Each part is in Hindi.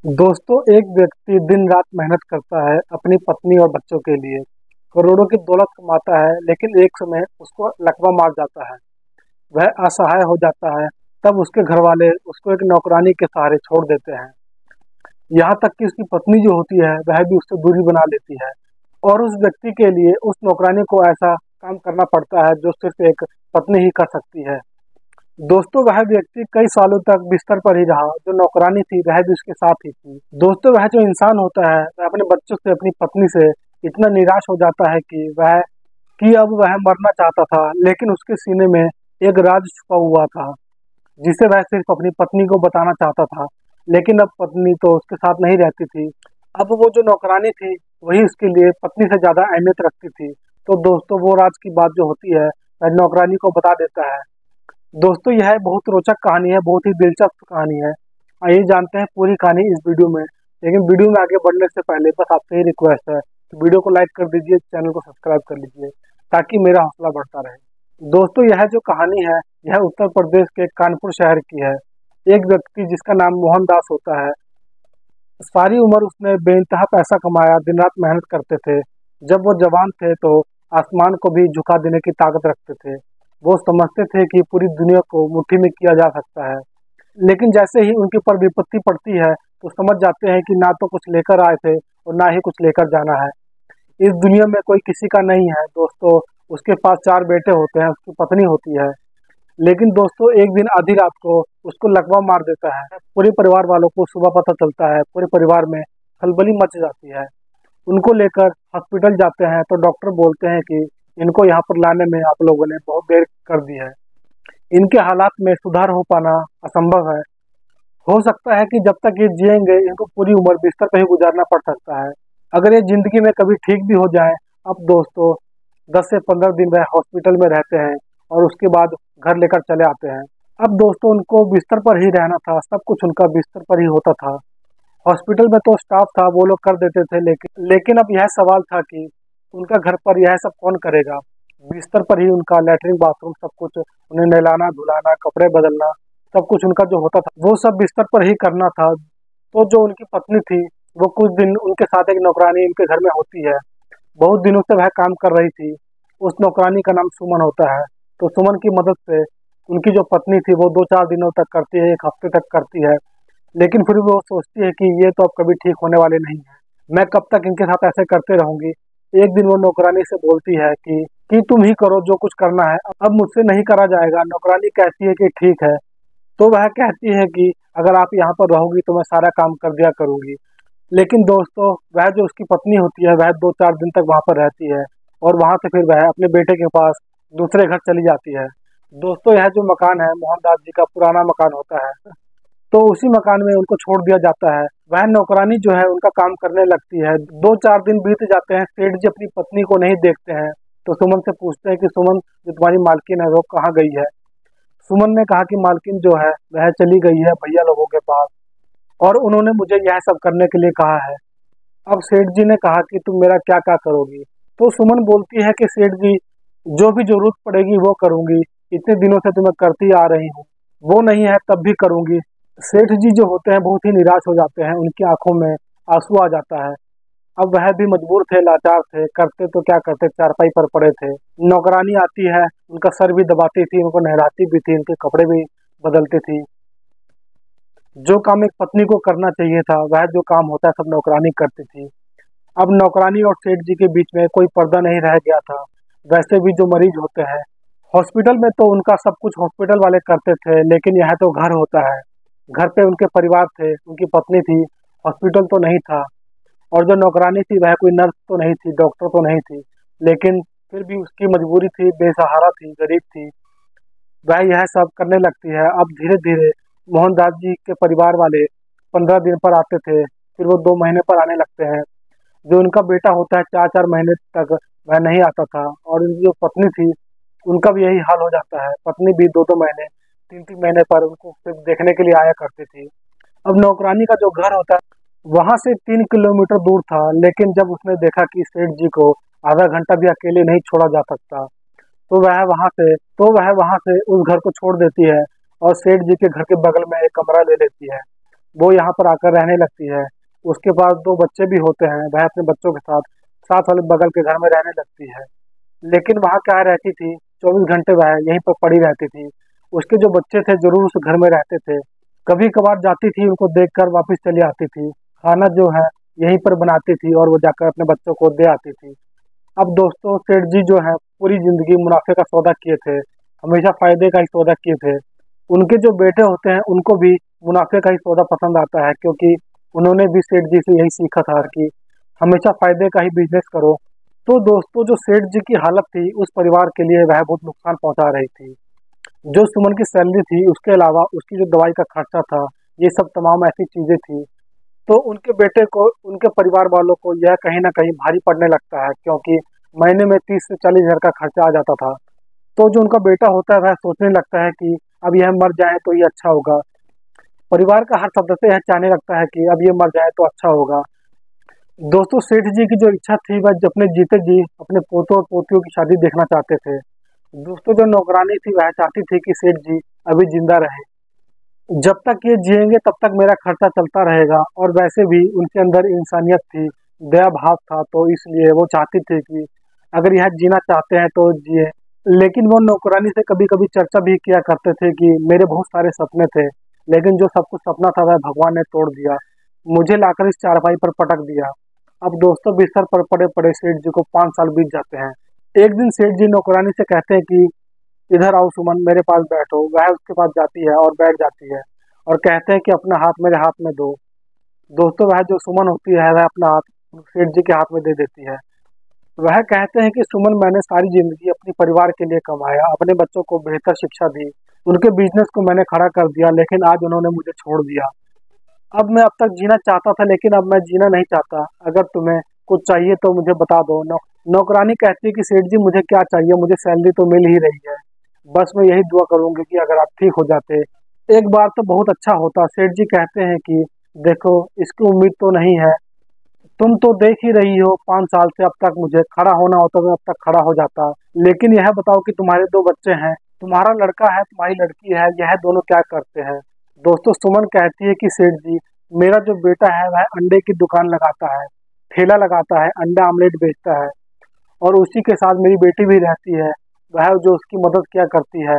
दोस्तों, एक व्यक्ति दिन रात मेहनत करता है अपनी पत्नी और बच्चों के लिए। करोड़ों की दौलत कमाता है, लेकिन एक समय उसको लकवा मार जाता है। वह असहाय हो जाता है। तब उसके घर वाले उसको एक नौकरानी के सहारे छोड़ देते हैं। यहाँ तक कि उसकी पत्नी जो होती है वह भी उससे दूरी बना लेती है। और उस व्यक्ति के लिए उस नौकरानी को ऐसा काम करना पड़ता है जो सिर्फ एक पत्नी ही कर सकती है। दोस्तों, वह व्यक्ति कई सालों तक बिस्तर पर ही रहा। जो नौकरानी थी वह भी उसके साथ ही थी। दोस्तों, वह जो इंसान होता है वह अपने बच्चों से, अपनी पत्नी से इतना निराश हो जाता है कि अब वह मरना चाहता था, लेकिन उसके सीने में एक राज छुपा हुआ था जिसे वह सिर्फ अपनी पत्नी को बताना चाहता था। लेकिन अब पत्नी तो उसके साथ नहीं रहती थी। अब वो जो नौकरानी थी वही उसके लिए पत्नी से ज्यादा अहमियत रखती थी। तो दोस्तों, वो राज की बात जो होती है वह नौकरानी को बता देता है। दोस्तों, यह बहुत रोचक कहानी है, बहुत ही दिलचस्प कहानी है। आइए जानते हैं पूरी कहानी इस वीडियो में। लेकिन वीडियो में आगे बढ़ने से पहले बस आपसे ही रिक्वेस्ट है कि वीडियो को लाइक कर दीजिए, चैनल को सब्सक्राइब कर लीजिए ताकि मेरा हौसला बढ़ता रहे। दोस्तों, यह जो कहानी है यह उत्तर प्रदेश के कानपुर शहर की है। एक व्यक्ति जिसका नाम मोहनदास होता है। सारी उम्र उसने बेइंतहा पैसा कमाया, दिन रात मेहनत करते थे। जब वो जवान थे तो आसमान को भी झुका देने की ताकत रखते थे। वो समझते थे कि पूरी दुनिया को मुट्ठी में किया जा सकता है। लेकिन जैसे ही उनके ऊपर विपत्ति पड़ती है तो समझ जाते हैं कि ना तो कुछ लेकर आए थे और ना ही कुछ लेकर जाना है। इस दुनिया में कोई किसी का नहीं है। दोस्तों, उसके पास चार बेटे होते हैं, उसकी पत्नी होती है। लेकिन दोस्तों, एक दिन आधी रात को उसको लकवा मार देता है। पूरे परिवार वालों को सुबह पता चलता है। पूरे परिवार में खलबली मच जाती है। उनको लेकर हॉस्पिटल जाते हैं तो डॉक्टर बोलते हैं कि इनको यहाँ पर लाने में आप लोगों ने बहुत देर कर दी है। इनके हालात में सुधार हो पाना असंभव है। हो सकता है कि जब तक ये जिएंगे इनको पूरी उम्र बिस्तर पर ही गुजारना पड़ सकता है। अगर ये जिंदगी में कभी ठीक भी हो जाए। अब दोस्तों, 10 से 15 दिन वह हॉस्पिटल में रहते हैं और उसके बाद घर लेकर चले आते हैं। अब दोस्तों, उनको बिस्तर पर ही रहना था, सब कुछ उनका बिस्तर पर ही होता था। हॉस्पिटल में तो स्टाफ था, वो लोग कर देते थे, लेकिन अब यह सवाल था कि उनका घर पर यह सब कौन करेगा। बिस्तर पर ही उनका लैट्रिन बाथरूम सब कुछ, उन्हें नहलाना धुलाना कपड़े बदलना सब कुछ उनका जो होता था वो सब बिस्तर पर ही करना था। तो जो उनकी पत्नी थी वो कुछ दिन उनके साथ एक नौकरानी उनके घर में होती है। बहुत दिनों से वह काम कर रही थी। उस नौकरानी का नाम सुमन होता है। तो सुमन की मदद से उनकी जो पत्नी थी वो 2-4 दिनों तक करती है, एक हफ्ते तक करती है। लेकिन फिर भी वो सोचती है कि ये तो अब कभी ठीक होने वाले नहीं है। मैं कब तक इनके साथ ऐसे करते रहूंगी। एक दिन वो नौकरानी से बोलती है कि तुम ही करो जो कुछ करना है, अब मुझसे नहीं करा जाएगा। नौकरानी कहती है कि ठीक है। तो वह कहती है कि अगर आप यहाँ पर रहोगी तो मैं सारा काम कर दिया करूंगी। लेकिन दोस्तों, वह जो उसकी पत्नी होती है वह 2-4 दिन तक वहां पर रहती है और वहां से फिर वह अपने बेटे के पास दूसरे घर चली जाती है। दोस्तों, यह जो मकान है मोहनदास जी का पुराना मकान होता है। तो उसी मकान में उनको छोड़ दिया जाता है। वह नौकरानी जो है उनका काम करने लगती है। 2-4 दिन बीत जाते हैं, सेठ जी अपनी पत्नी को नहीं देखते हैं। तो सुमन से पूछते हैं कि सुमन, जो तुम्हारी मालकिन है वो कहाँ गई है। सुमन ने कहा कि मालकिन जो है वह चली गई है भैया लोगों के पास, और उन्होंने मुझे यह सब करने के लिए कहा है। अब सेठ जी ने कहा कि तुम मेरा क्या क्या करोगी। तो सुमन बोलती है कि सेठ जी, जो भी जरूरत पड़ेगी वो करूंगी। इतने दिनों से तो मैं करती आ रही हूँ, वो नहीं है तब भी करूंगी। सेठ जी जो होते हैं बहुत ही निराश हो जाते हैं, उनकी आंखों में आंसू आ जाता है। अब वह भी मजबूर थे, लाचार थे, करते तो क्या करते, चारपाई पर पड़े थे। नौकरानी आती है, उनका सर भी दबाती थी, उनको नहलाती भी थी, उनके कपड़े भी बदलती थी। जो काम एक पत्नी को करना चाहिए था वह जो काम होता है सब नौकरानी करती थी। अब नौकरानी और सेठ जी के बीच में कोई पर्दा नहीं रह गया था। वैसे भी जो मरीज होते हैं हॉस्पिटल में तो उनका सब कुछ हॉस्पिटल वाले करते थे, लेकिन यह तो घर होता है। घर पे उनके परिवार थे, उनकी पत्नी थी, हॉस्पिटल तो नहीं था। और जो नौकरानी थी वह कोई नर्स तो नहीं थी, डॉक्टर तो नहीं थी। लेकिन फिर भी उसकी मजबूरी थी, बेसहारा थी, गरीब थी। वह यह सब करने लगती है। अब धीरे धीरे मोहनदास जी के परिवार वाले 15 दिन पर आते थे, फिर वो 2 महीने पर आने लगते हैं। जो उनका बेटा होता है 4-4 महीने तक वह नहीं आता था। और उनकी जो पत्नी थी उनका भी यही हाल हो जाता है। पत्नी भी 2-2 महीने, 3-3 महीने पर उनको सिर्फ देखने के लिए आया करती थी। अब नौकरानी का जो घर होता है वहां से 3 किलोमीटर दूर था। लेकिन जब उसने देखा कि सेठ जी को आधा घंटा भी अकेले नहीं छोड़ा जा सकता, तो वह वहां से उस घर को छोड़ देती है और सेठ जी के घर के बगल में एक कमरा ले लेती है। वो यहाँ पर आकर रहने लगती है। उसके पास दो बच्चे भी होते हैं, वह अपने बच्चों के साथ साथ वाले बगल के घर में रहने लगती है। लेकिन वहाँ क्या रहती थी, 24 घंटे वह यहीं पर पड़ी रहती थी। उसके जो बच्चे थे जरूर उस घर में रहते थे। कभी कभार जाती थी, उनको देखकर वापस चली आती थी। खाना जो है यहीं पर बनाती थी और वो जाकर अपने बच्चों को दे आती थी। अब दोस्तों सेठ जी जो है पूरी जिंदगी मुनाफे का सौदा किए थे, हमेशा फायदे का ही सौदा किए थे। उनके जो बेटे होते हैं उनको भी मुनाफे का ही सौदा पसंद आता है, क्योंकि उन्होंने भी सेठ जी से यही सीखा था कि हमेशा फायदे का ही बिजनेस करो। तो दोस्तों जो सेठ जी की हालत थी उस परिवार के लिए वह बहुत नुकसान पहुंचा रही थी। जो सुमन की सैलरी थी उसके अलावा उसकी जो दवाई का खर्चा था, ये सब तमाम ऐसी चीजें थी। तो उनके बेटे को, उनके परिवार वालों को यह कहीं ना कहीं भारी पड़ने लगता है, क्योंकि महीने में 30 से 40 हज़ार का खर्चा आ जाता था। तो जो उनका बेटा होता है वह सोचने लगता है कि अब यह मर जाए तो ये अच्छा होगा। परिवार का हर सदस्य यह चाहने लगता है कि अब ये मर जाए तो अच्छा होगा। दोस्तों सेठ जी की जो इच्छा थी वह अपने जीते जी अपने पोतों और पोतियों की शादी देखना चाहते थे। दोस्तों जो नौकरानी थी वह चाहती थी कि सेठ जी अभी जिंदा रहे, जब तक ये जिएंगे तब तक मेरा खर्चा चलता रहेगा। और वैसे भी उनके अंदर इंसानियत थी, दया भाव था, तो इसलिए वो चाहती थी कि अगर यह जीना चाहते हैं तो जिए। लेकिन वो नौकरानी से कभी कभी चर्चा भी किया करते थे कि मेरे बहुत सारे सपने थे, लेकिन जो सब कुछ सपना था वह भगवान ने तोड़ दिया, मुझे लाकर इस चारपाई पर पटक दिया। अब दोस्तों बिस्तर पर पड़े पड़े सेठ जी को 5 साल बीत जाते हैं। एक दिन सेठ जी नौकरानी से कहते हैं कि इधर आओ सुमन, मेरे पास बैठो। वह उसके पास जाती है और बैठ जाती है और कहते हैं कि अपना हाथ मेरे हाथ में दो। दोस्तों वह जो सुमन होती है वह अपना हाथ सेठ जी के हाथ में दे देती है। वह कहते हैं कि सुमन, मैंने सारी जिंदगी अपने परिवार के लिए कमाया, अपने बच्चों को बेहतर शिक्षा दी, उनके बिजनेस को मैंने खड़ा कर दिया, लेकिन आज उन्होंने मुझे छोड़ दिया। अब मैं अब तक जीना चाहता था लेकिन अब मैं जीना नहीं चाहता। अगर तुम्हें कुछ चाहिए तो मुझे बता दो। नौकरानी कहती है कि सेठ जी मुझे क्या चाहिए, मुझे सैलरी तो मिल ही रही है। बस मैं यही दुआ करूंगी कि अगर आप ठीक हो जाते एक बार तो बहुत अच्छा होता। सेठ जी कहते हैं कि देखो इसकी उम्मीद तो नहीं है, तुम तो देख ही रही हो 5 साल से अब तक मुझे खड़ा होना होता तो अब तक खड़ा हो जाता। लेकिन यह बताओ कि तुम्हारे दो बच्चे हैं, तुम्हारा लड़का है तुम्हारी लड़की है, यह दोनों क्या करते हैं। दोस्तों सुमन कहती है कि सेठ जी, मेरा जो बेटा है वह अंडे की दुकान लगाता है, ठेला लगाता है, अंडा आमलेट बेचता है, और उसी के साथ मेरी बेटी भी रहती है, वह जो उसकी मदद क्या करती है।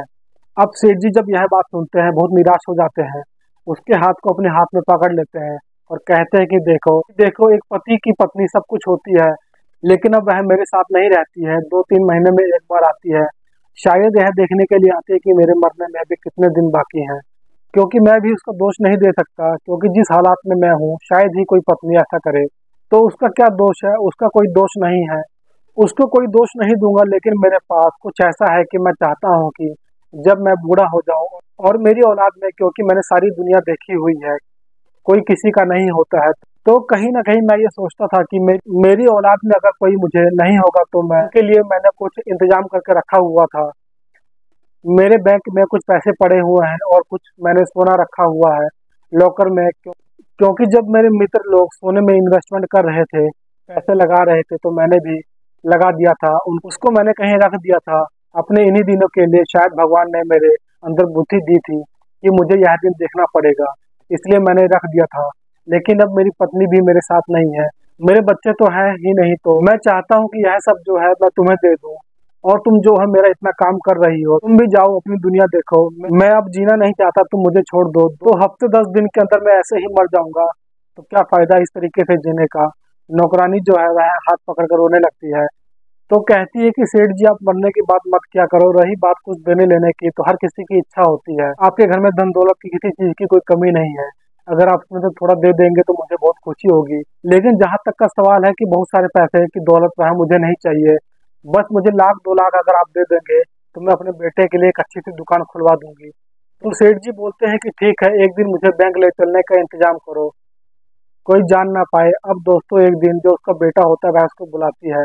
अब सेठ जी जब यह बात सुनते हैं बहुत निराश हो जाते हैं, उसके हाथ को अपने हाथ में पकड़ लेते हैं और कहते हैं कि देखो देखो, एक पति की पत्नी सब कुछ होती है, लेकिन अब वह मेरे साथ नहीं रहती है, 2-3 महीने में एक बार आती है। शायद यह देखने के लिए आती है कि मेरे मरने में अभी कितने दिन बाकी हैं, क्योंकि मैं भी उसका दोष नहीं दे सकता, क्योंकि जिस हालात में मैं हूँ शायद ही कोई पत्नी ऐसा करे। तो उसका क्या दोष है, उसका कोई दोष नहीं है, उसको कोई दोष नहीं दूंगा। लेकिन मेरे पास कुछ ऐसा है कि मैं चाहता हूँ कि जब मैं बूढ़ा हो जाऊं और मेरी औलाद में, क्योंकि मैंने सारी दुनिया देखी हुई है, कोई किसी का नहीं होता है, तो कहीं ना कहीं मैं ये सोचता था कि मेरी औलाद में अगर कोई मुझे नहीं होगा तो मैं उनके लिए मैंने कुछ इंतजाम करके रखा हुआ था। मेरे बैंक में कुछ पैसे पड़े हुए हैं और कुछ मैंने सोना रखा हुआ है लॉकर में, क्योंकि जब मेरे मित्र लोग सोने में इन्वेस्टमेंट कर रहे थे, पैसे लगा रहे थे, तो मैंने भी लगा दिया था। उन उसको मैंने कहीं रख दिया था अपने इन्हीं दिनों के लिए। शायद भगवान ने मेरे अंदर बुद्धि दी थी कि मुझे यह दिन देखना पड़ेगा, इसलिए मैंने रख दिया था। लेकिन अब मेरी पत्नी भी मेरे साथ नहीं है, मेरे बच्चे तो हैं ही नहीं, तो मैं चाहता हूँ कि यह सब जो है मैं तुम्हें दे दूँ, और तुम जो है मेरा इतना काम कर रही हो, तुम भी जाओ अपनी दुनिया देखो। मैं अब जीना नहीं चाहता, तुम मुझे छोड़ दो। 2 हफ्ते 10 दिन के अंदर मैं ऐसे ही मर जाऊंगा, तो क्या फायदा इस तरीके से जीने का। नौकरानी जो है वह हाथ पकड़ कर रोने लगती है, तो कहती है कि सेठ जी आप मरने की बात मत किया करो, रही बात कुछ देने लेने की तो हर किसी की इच्छा होती है, आपके घर में धन दौलत की किसी चीज की कोई कमी नहीं है, अगर आप उसमें से थोड़ा दे देंगे तो मुझे बहुत खुशी होगी। लेकिन जहां तक का सवाल है कि बहुत सारे पैसे की दौलत वह मुझे नहीं चाहिए, बस मुझे 1 लाख 2 लाख अगर आप दे देंगे तो मैं अपने बेटे के लिए एक अच्छी सी दुकान खुलवा दूंगी। तो सेठ जी बोलते हैं कि ठीक है, एक दिन मुझे बैंक ले चलने का इंतजाम करो, कोई जान ना पाए। अब दोस्तों एक दिन जो उसका बेटा होता है वह उसको बुलाती है।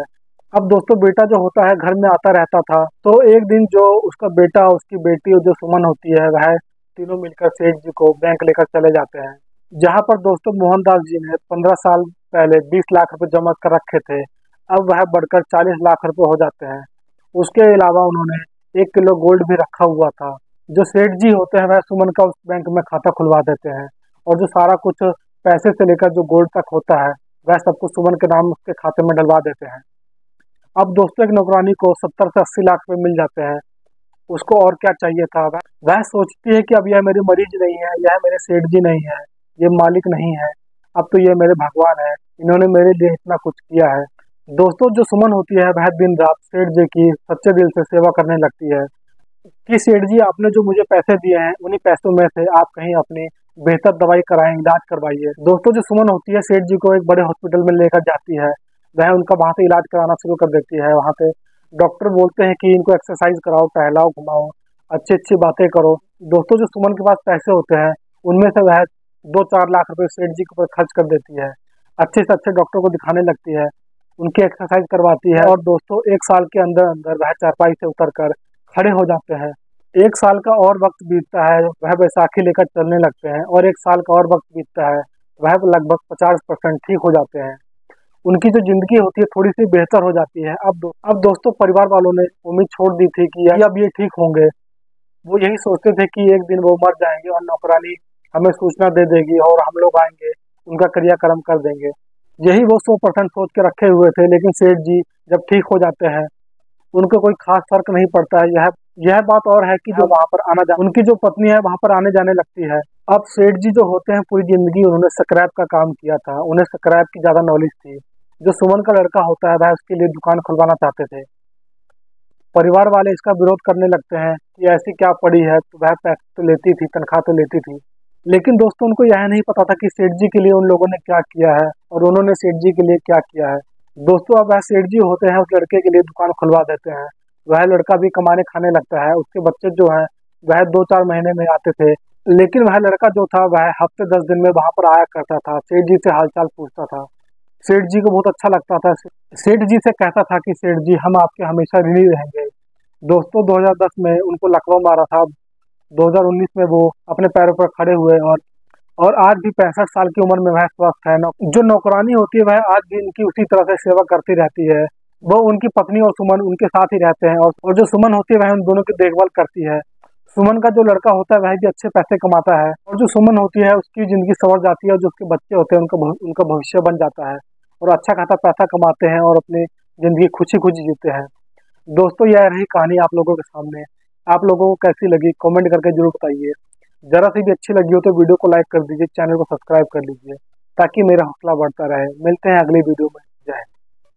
अब दोस्तों बेटा जो होता है घर में आता रहता था, तो एक दिन जो उसका बेटा, उसकी बेटी और जो सुमन होती है वह तीनों मिलकर सेठ जी को बैंक लेकर चले जाते हैं, जहां पर दोस्तों मोहनदास जी ने 15 साल पहले 20 लाख रुपए जमा कर रखे थे, अब वह बढ़कर 40 लाख रुपए हो जाते हैं। उसके अलावा उन्होंने 1 किलो गोल्ड भी रखा हुआ था। जो सेठ जी होते हैं वह सुमन का उस बैंक में खाता खुलवा देते हैं और जो सारा कुछ पैसे से लेकर जो गोल्ड तक होता है वह सब कुछ सुमन के नाम उसके खाते में डलवा देते हैं। अब दोस्तों एक नौकरानी को 70 से 80 लाख रुपए मिल जाते हैं। उसको और क्या चाहिए था। वह सोचती है कि अब यह मेरी मरीज नहीं है, यह मेरे सेठ जी नहीं है, ये मालिक नहीं है, अब तो ये मेरे भगवान है, इन्होंने मेरे लिए इतना कुछ किया है। दोस्तों जो सुमन होती है वह दिन रात सेठ जी की सच्चे दिल से सेवा करने लगती है कि सेठ जी आपने जो मुझे पैसे दिए हैं उन्हीं पैसों में से आप कहीं अपनी बेहतर दवाई कराएं, इलाज करवाइए। दोस्तों जो सुमन होती है सेठ जी को एक बड़े हॉस्पिटल में लेकर जाती है। वह उनका वहां से इलाज कराना शुरू कर देती है। वहां पे डॉक्टर बोलते हैं कि इनको एक्सरसाइज कराओ, टहलाओ, घुमाओ, अच्छी अच्छी बातें करो। दोस्तों जो सुमन के पास पैसे होते हैं उनमें से वह 2-4 लाख रुपए सेठ जी के ऊपर खर्च कर देती है। अच्छे से अच्छे डॉक्टर को दिखाने लगती है, उनकी एक्सरसाइज करवाती है और दोस्तों 1 साल के अंदर अंदर वह चारपाई से उतरकर खड़े हो जाते हैं। 1 साल का और वक्त बीतता है, वह बैसाखी लेकर चलने लगते हैं और 1 साल का और वक्त बीतता है, वह लगभग 50% ठीक हो जाते हैं। उनकी जो जिंदगी होती है थोड़ी सी बेहतर हो जाती है। अब दोस्तों परिवार वालों ने उम्मीद छोड़ दी थी कि अब ये ठीक होंगे। वो यही सोचते थे कि एक दिन वो मर जाएंगे और नौकरानी हमें सूचना दे देगी और हम लोग आएंगे, उनका क्रियाक्रम कर देंगे। यही वो 100% सोच के रखे हुए थे। लेकिन सेठ जी जब ठीक हो जाते हैं उनको कोई खास फर्क नहीं पड़ता है। यह बात और है कि जो वहां पर आना जा उनकी जो पत्नी है वहां पर आने जाने लगती है। अब सेठ जी जो होते हैं पूरी जिंदगी उन्होंने स्क्रैप का काम किया था, उन्हें स्क्रैप की ज्यादा नॉलेज थी। जो सुमन का लड़का होता है वह उसके लिए दुकान खुलवाना चाहते थे। परिवार वाले इसका विरोध करने लगते हैं कि ऐसी क्या पड़ी है, तो वह पैसे तो लेती थी, तनख्वाह तो लेती थी। लेकिन दोस्तों उनको यह नहीं पता था कि सेठ जी के लिए उन लोगों ने क्या किया है और उन्होंने सेठ जी के लिए क्या किया है। दोस्तों अब वह सेठ जी होते हैं उस लड़के के लिए दुकान खुलवा देते हैं। वह लड़का भी कमाने खाने लगता है। उसके बच्चे जो हैं वह 2-4 महीने में आते थे। लेकिन वह लड़का जो था वह हफ्ते 10 दिन में वहां पर आया करता था, सेठ जी से हालचाल पूछता था। सेठ जी को बहुत अच्छा लगता था। सेठ जी से कहता था कि सेठ जी हम आपके हमेशा ऋणी रहेंगे। दोस्तों 2010 में उनको लकवा मारा था। 2019 में वो अपने पैरों पर खड़े हुए और आज भी 65 साल की उम्र में वह स्वस्थ है। जो नौकरानी होती है वह आज भी इनकी उसी तरह से सेवा करती रहती है। वो उनकी पत्नी और सुमन उनके साथ ही रहते हैं और जो सुमन होती है वह उन दोनों की देखभाल करती है। सुमन का जो लड़का होता है वह भी अच्छे पैसे कमाता है और जो सुमन होती है उसकी जिंदगी संवर जाती है और जो उसके बच्चे होते हैं उनका भविष्य बन जाता है और अच्छा खासा पैसा कमाते हैं और अपनी जिंदगी खुशी खुशी जीते हैं। दोस्तों यह रही कहानी आप लोगों के सामने। आप लोगों को कैसी लगी कमेंट करके जरूर बताइए। जरा सी भी अच्छी लगी हो तो वीडियो को लाइक कर दीजिए, चैनल को सब्सक्राइब कर लीजिए ताकि मेरा हौसला बढ़ता रहे। मिलते हैं अगली वीडियो में।